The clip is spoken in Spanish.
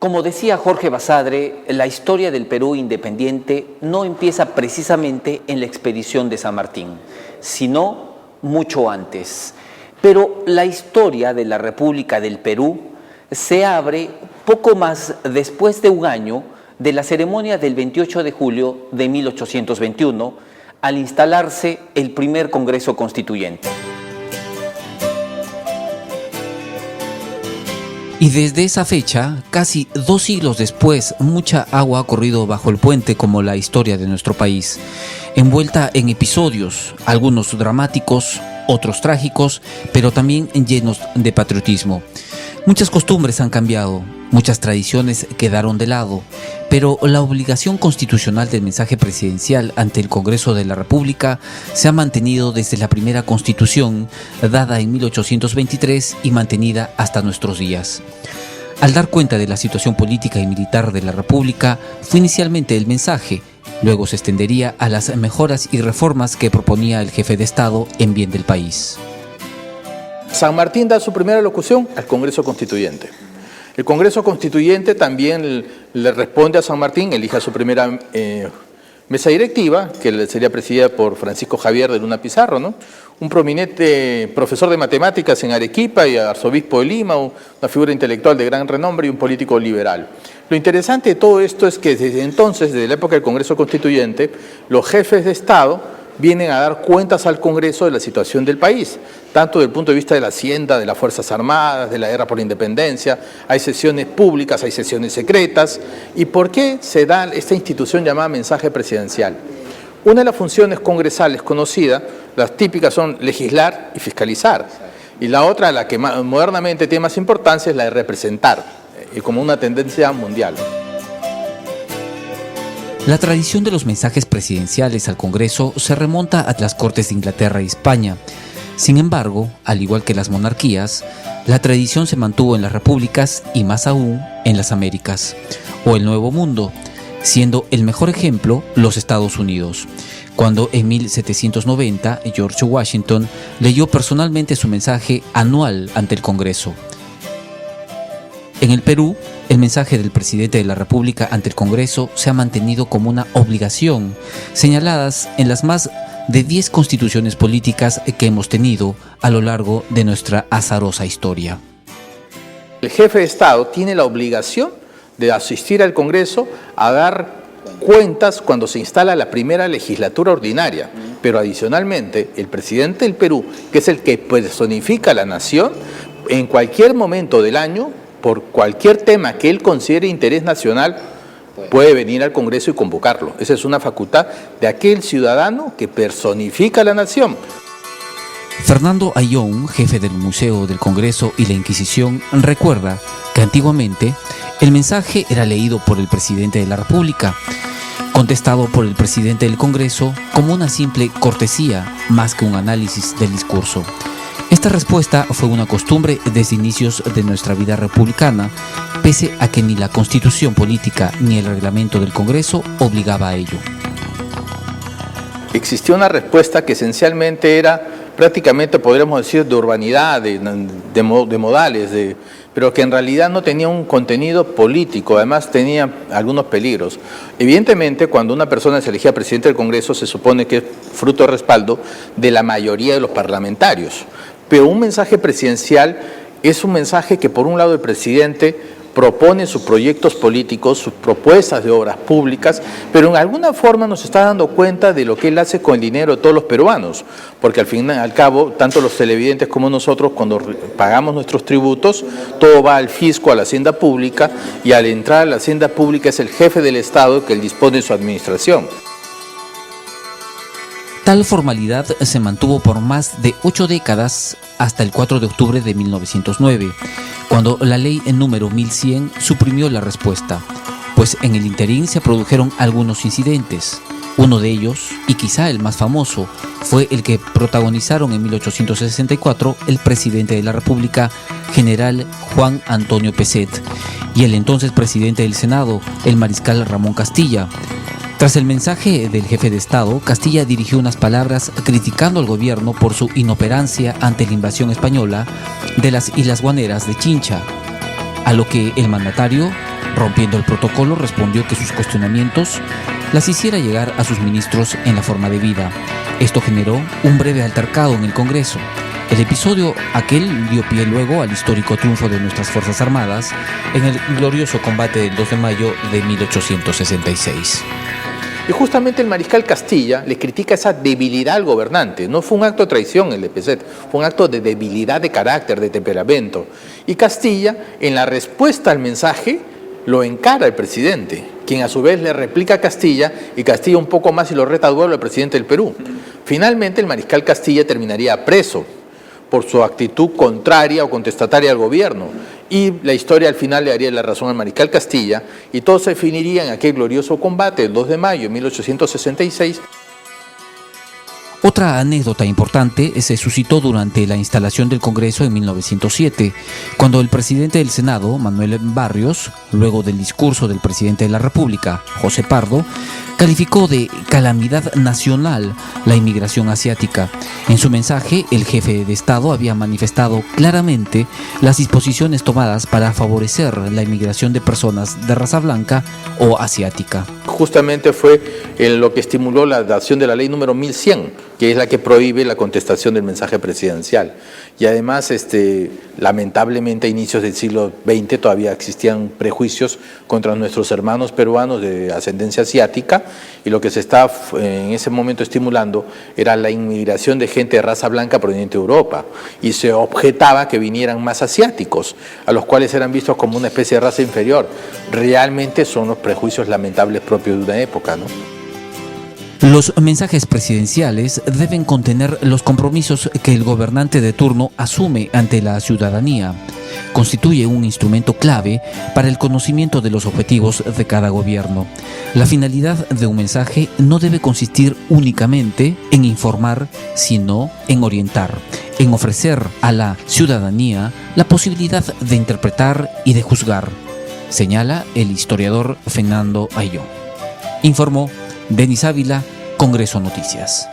Como decía Jorge Basadre, la historia del Perú independiente no empieza precisamente en la expedición de San Martín, sino mucho antes. Pero la historia de la República del Perú se abre poco más después de un año de la ceremonia del 28 de julio de 1821, al instalarse el primer Congreso Constituyente. Y desde esa fecha, casi 2 siglos después, mucha agua ha corrido bajo el puente como la historia de nuestro país, envuelta en episodios, algunos dramáticos, otros trágicos, pero también llenos de patriotismo. Muchas costumbres han cambiado, muchas tradiciones quedaron de lado, pero la obligación constitucional del mensaje presidencial ante el Congreso de la República se ha mantenido desde la primera Constitución, dada en 1823 y mantenida hasta nuestros días. Al dar cuenta de la situación política y militar de la República, fue inicialmente el mensaje, luego se extendería a las mejoras y reformas que proponía el jefe de Estado en bien del país. San Martín da su primera locución al Congreso Constituyente. El Congreso Constituyente también le responde a San Martín, elige a su primera mesa directiva, que sería presidida por Francisco Javier de Luna Pizarro, ¿no? Un prominente profesor de matemáticas en Arequipa y arzobispo de Lima, una figura intelectual de gran renombre y un político liberal. Lo interesante de todo esto es que desde entonces, desde la época del Congreso Constituyente, los jefes de Estado vienen a dar cuentas al Congreso de la situación del país, tanto desde el punto de vista de la Hacienda, de las Fuerzas Armadas, de la guerra por la independencia. Hay sesiones públicas, hay sesiones secretas. ¿Y por qué se da esta institución llamada mensaje presidencial? Una de las funciones congresales conocidas, las típicas, son legislar y fiscalizar. Y la otra, la que modernamente tiene más importancia, es la de representar, como una tendencia mundial. La tradición de los mensajes presidenciales al Congreso se remonta a las Cortes de Inglaterra y España. Sin embargo, al igual que las monarquías, la tradición se mantuvo en las repúblicas y más aún en las Américas, o el Nuevo Mundo, siendo el mejor ejemplo los Estados Unidos, cuando en 1790 George Washington leyó personalmente su mensaje anual ante el Congreso. En el Perú, el mensaje del presidente de la República ante el Congreso se ha mantenido como una obligación, señaladas en las más de 10 constituciones políticas que hemos tenido a lo largo de nuestra azarosa historia. El jefe de Estado tiene la obligación de asistir al Congreso a dar cuentas cuando se instala la primera legislatura ordinaria, pero adicionalmente el presidente del Perú, que es el que personifica a la nación, en cualquier momento del año, por cualquier tema que él considere interés nacional, puede venir al Congreso y convocarlo. Esa es una facultad de aquel ciudadano que personifica a la nación. Fernando Ayllón, jefe del Museo del Congreso y la Inquisición, recuerda que antiguamente el mensaje era leído por el presidente de la República, contestado por el presidente del Congreso como una simple cortesía más que un análisis del discurso. Esta respuesta fue una costumbre desde inicios de nuestra vida republicana, pese a que ni la Constitución política ni el reglamento del Congreso obligaba a ello. Existió una respuesta que esencialmente era prácticamente, podríamos decir, de urbanidad, de modales, pero que en realidad no tenía un contenido político, además tenía algunos peligros. Evidentemente, cuando una persona es elegida presidente del Congreso, se supone que es fruto de respaldo de la mayoría de los parlamentarios. Pero un mensaje presidencial es un mensaje que, por un lado, el presidente propone sus proyectos políticos, sus propuestas de obras públicas, pero en alguna forma nos está dando cuenta de lo que él hace con el dinero de todos los peruanos, porque al fin y al cabo, tanto los televidentes como nosotros, cuando pagamos nuestros tributos, todo va al fisco, a la hacienda pública, y al entrar a la hacienda pública es el jefe del Estado que él dispone de su administración. Tal formalidad se mantuvo por más de 8 décadas hasta el 4 de octubre de 1909, cuando la ley en número 1100 suprimió la respuesta, pues en el interín se produjeron algunos incidentes. Uno de ellos, y quizá el más famoso, fue el que protagonizaron en 1864 el presidente de la República, general Juan Antonio Pezet, y el entonces presidente del Senado, el mariscal Ramón Castilla. Tras el mensaje del jefe de Estado, Castilla dirigió unas palabras criticando al gobierno por su inoperancia ante la invasión española de las Islas Guaneras de Chincha, a lo que el mandatario Rompiendo el protocolo, respondió que sus cuestionamientos las hiciera llegar a sus ministros en la forma debida. Esto generó un breve altercado en el Congreso. El episodio aquel dio pie luego al histórico triunfo de nuestras Fuerzas Armadas en el glorioso combate del 2 de mayo de 1866. Y justamente el mariscal Castilla le critica esa debilidad al gobernante. No fue un acto de traición el de Peset, fue un acto de debilidad de carácter, de temperamento. Y Castilla, en la respuesta al mensaje, lo encara al presidente, quien a su vez le replica a Castilla, y Castilla un poco más y lo reta a duelo al presidente del Perú. Finalmente, el mariscal Castilla terminaría preso por su actitud contraria o contestataria al gobierno. Y la historia al final le daría la razón al mariscal Castilla y todo se definiría en aquel glorioso combate del 2 de mayo de 1866. Otra anécdota importante se suscitó durante la instalación del Congreso en 1907, cuando el presidente del Senado, Manuel Barrios, luego del discurso del presidente de la República, José Pardo, calificó de calamidad nacional la inmigración asiática. En su mensaje, el jefe de Estado había manifestado claramente las disposiciones tomadas para favorecer la inmigración de personas de raza blanca o asiática. Justamente fue lo que estimuló la adopción de la ley número 1100, que es la que prohíbe la contestación del mensaje presidencial. Y además, lamentablemente, a inicios del siglo XX todavía existían prejuicios contra nuestros hermanos peruanos de ascendencia asiática, y lo que se estaba en ese momento estimulando era la inmigración de gente de raza blanca proveniente de Europa, y se objetaba que vinieran más asiáticos, a los cuales eran vistos como una especie de raza inferior. Realmente son los prejuicios lamentables propios de una época, ¿no? Los mensajes presidenciales deben contener los compromisos que el gobernante de turno asume ante la ciudadanía. Constituye un instrumento clave para el conocimiento de los objetivos de cada gobierno. La finalidad de un mensaje no debe consistir únicamente en informar, sino en orientar, en ofrecer a la ciudadanía la posibilidad de interpretar y de juzgar, señala el historiador Fernando Ayllón. Informó Denis Ávila, Congreso Noticias.